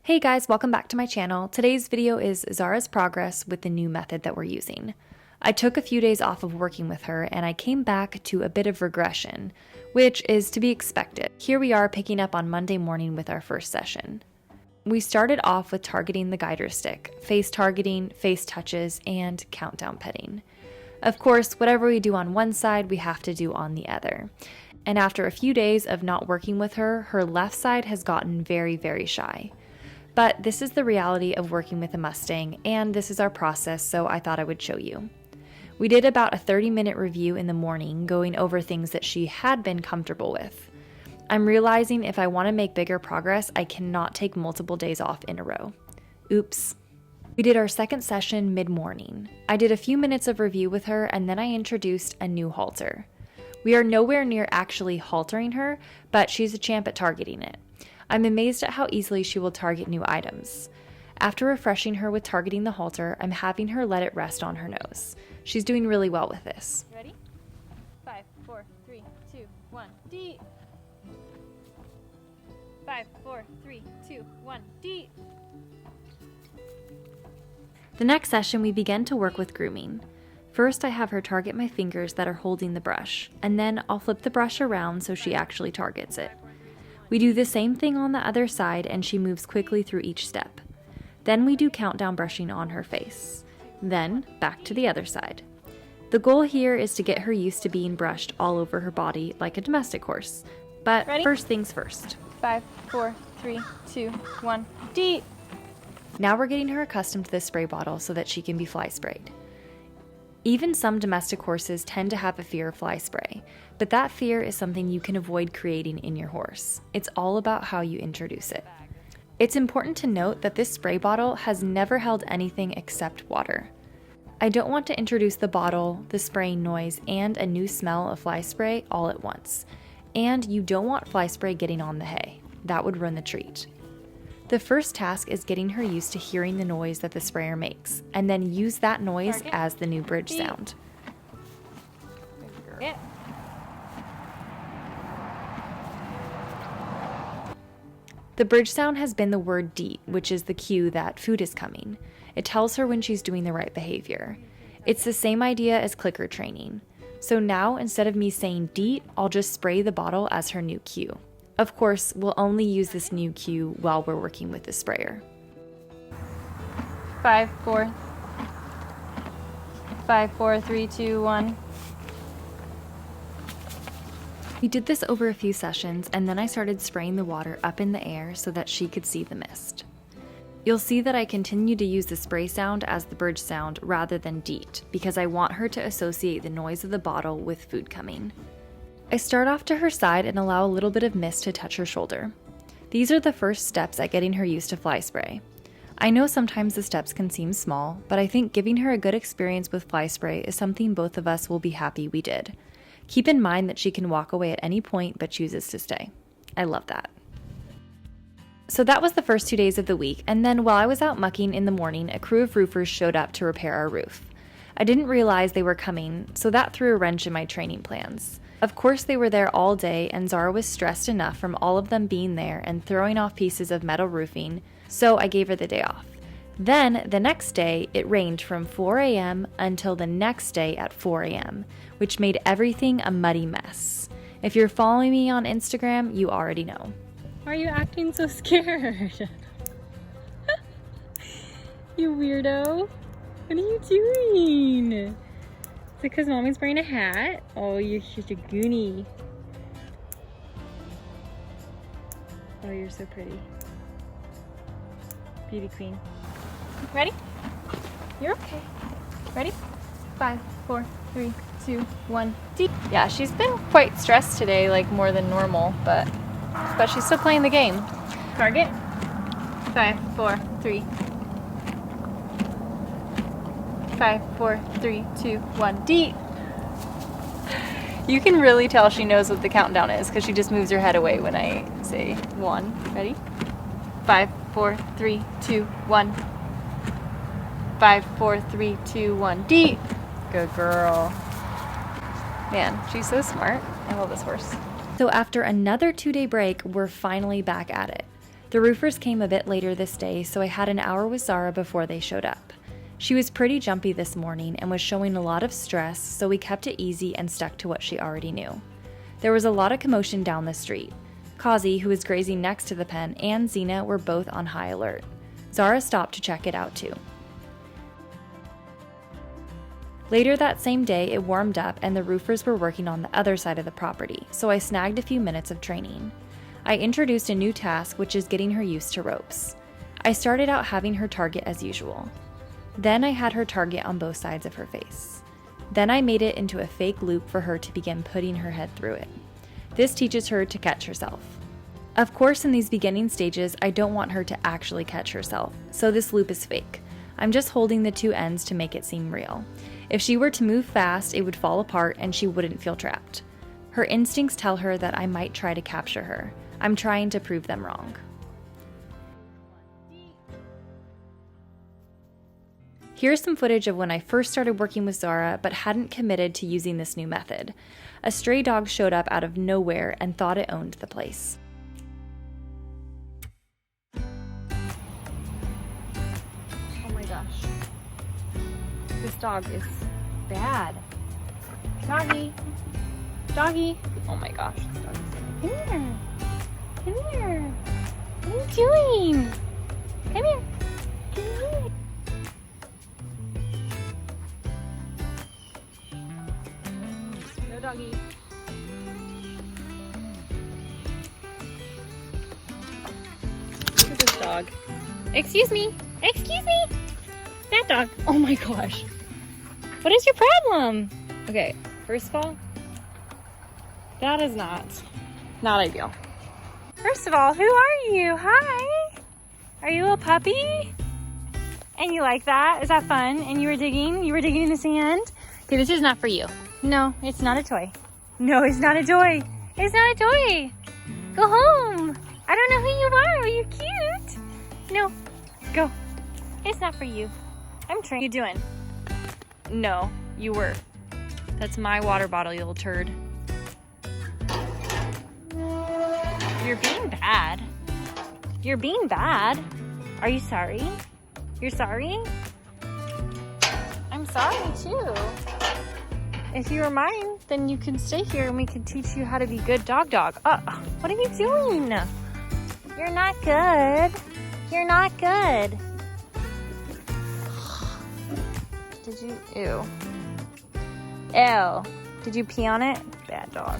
Hey guys, welcome back to my channel. Today's video is Zara's progress with the new method that we're using. I took a few days off of working with her and I came back to a bit of regression, which is to be expected. Here we are picking up on Monday morning with our first session. We started off with targeting the guider stick, face targeting, face touches, and countdown petting. Of course, whatever we do on one side, we have to do on the other. And after a few days of not working with her, her left side has gotten very, very shy. But this is the reality of working with a Mustang, and this is our process, so I thought I would show you. We did about a 30-minute review in the morning, going over things that she had been comfortable with. I'm realizing if I want to make bigger progress, I cannot take multiple days off in a row. Oops. We did our second session mid-morning. I did a few minutes of review with her, and then I introduced a new halter. We are nowhere near actually haltering her, but she's a champ at targeting it. I'm amazed at how easily she will target new items. After refreshing her with targeting the halter, I'm having her let it rest on her nose. She's doing really well with this. Ready? 5, 4, 3, 2, 1, D. 5, 4, 3, 2, 1, D. The next session, we begin to work with grooming. First, I have her target my fingers that are holding the brush, and then I'll flip the brush around so she actually targets it. We do the same thing on the other side and she moves quickly through each step. Then we do countdown brushing on her face. Then back to the other side. The goal here is to get her used to being brushed all over her body like a domestic horse. But Ready? First things first. 5, 4, 3, 2, 1, D. Now we're getting her accustomed to the spray bottle so that she can be fly sprayed. Even some domestic horses tend to have a fear of fly spray, but that fear is something you can avoid creating in your horse. It's all about how you introduce it. It's important to note that this spray bottle has never held anything except water. I don't want to introduce the bottle, the spraying noise, and a new smell of fly spray all at once. And you don't want fly spray getting on the hay. That would ruin the treat. The first task is getting her used to hearing the noise that the sprayer makes, and then use that noise as the new bridge sound. Yeah. The bridge sound has been the word deet, which is the cue that food is coming. It tells her when she's doing the right behavior. It's the same idea as clicker training. So now, instead of me saying deet, I'll just spray the bottle as her new cue. Of course, we'll only use this new cue while we're working with the sprayer. 5, 4, 5, 4, 3, 2, 1. We did this over a few sessions, and then I started spraying the water up in the air so that she could see the mist. You'll see that I continue to use the spray sound as the bridge sound rather than deet, because I want her to associate the noise of the bottle with food coming. I start off to her side and allow a little bit of mist to touch her shoulder. These are the first steps at getting her used to fly spray. I know sometimes the steps can seem small, but I think giving her a good experience with fly spray is something both of us will be happy we did. Keep in mind that she can walk away at any point but chooses to stay. I love that. So that was the first 2 days of the week, and then while I was out mucking in the morning, a crew of roofers showed up to repair our roof. I didn't realize they were coming, so that threw a wrench in my training plans. Of course, they were there all day, and Zara was stressed enough from all of them being there and throwing off pieces of metal roofing, so I gave her the day off. Then, the next day, it rained from 4 a.m. until the next day at 4 a.m., which made everything a muddy mess. If you're following me on Instagram, you already know. Why are you acting so scared? You weirdo. What are you doing? Is it because mommy's wearing a hat? Oh, you're such a goonie. Oh, you're so pretty. Beauty queen. Ready? You're okay. Ready? 5, 4, 3, 2, 1, D. Yeah, she's been quite stressed today, like more than normal, but she's still playing the game. Target. 5, 4, 3. 5, 4, 3, 2, 1, D. You can really tell she knows what the countdown is because she just moves her head away when I say 1. Ready? 5, 4, 3, 2, 1. 5, 4, 3, 2, 1, D. Good girl. Man, she's so smart. I love this horse. So after another 2-day break, we're finally back at it. The roofers came a bit later this day, so I had an hour with Zara before they showed up. She was pretty jumpy this morning and was showing a lot of stress, so we kept it easy and stuck to what she already knew. There was a lot of commotion down the street. Kazi, who was grazing next to the pen, and Xena were both on high alert. Zara stopped to check it out too. Later that same day, it warmed up and the roofers were working on the other side of the property, so I snagged a few minutes of training. I introduced a new task, which is getting her used to ropes. I started out having her target as usual. Then I had her target on both sides of her face. Then I made it into a fake loop for her to begin putting her head through it. This teaches her to catch herself. Of course, in these beginning stages, I don't want her to actually catch herself, so this loop is fake. I'm just holding the two ends to make it seem real. If she were to move fast, it would fall apart and she wouldn't feel trapped. Her instincts tell her that I might try to capture her. I'm trying to prove them wrong. Here's some footage of when I first started working with Zara but hadn't committed to using this new method. A stray dog showed up out of nowhere and thought it owned the place. Oh my gosh. This dog is bad. Doggy. Doggy. Oh my gosh. This dog is bad. Come here. Come here. What are you doing? Come here. Come here. No doggy. Look at this dog. Excuse me. Excuse me. That dog. Oh my gosh. What is your problem? Okay, first of all, that is not ideal. First of all, who are you? Hi. Are you a little puppy? And you like that? Is that fun? And you were digging? You were digging in the sand? Okay, this is not for you. No, it's not a toy. No, it's not a toy. It's not a toy. Go home. I don't know who you are. Are you cute? No, go. It's not for you. I'm trained. What are you doing? No, you were. That's my water bottle, you little turd. You're being bad. You're being bad. Are you sorry? You're sorry? I'm sorry too. If you were mine, then you can stay here and we can teach you how to be good dog. What are you doing? You're not good. You're not good. Did you? Ew. Ew. Did you pee on it? Bad dog.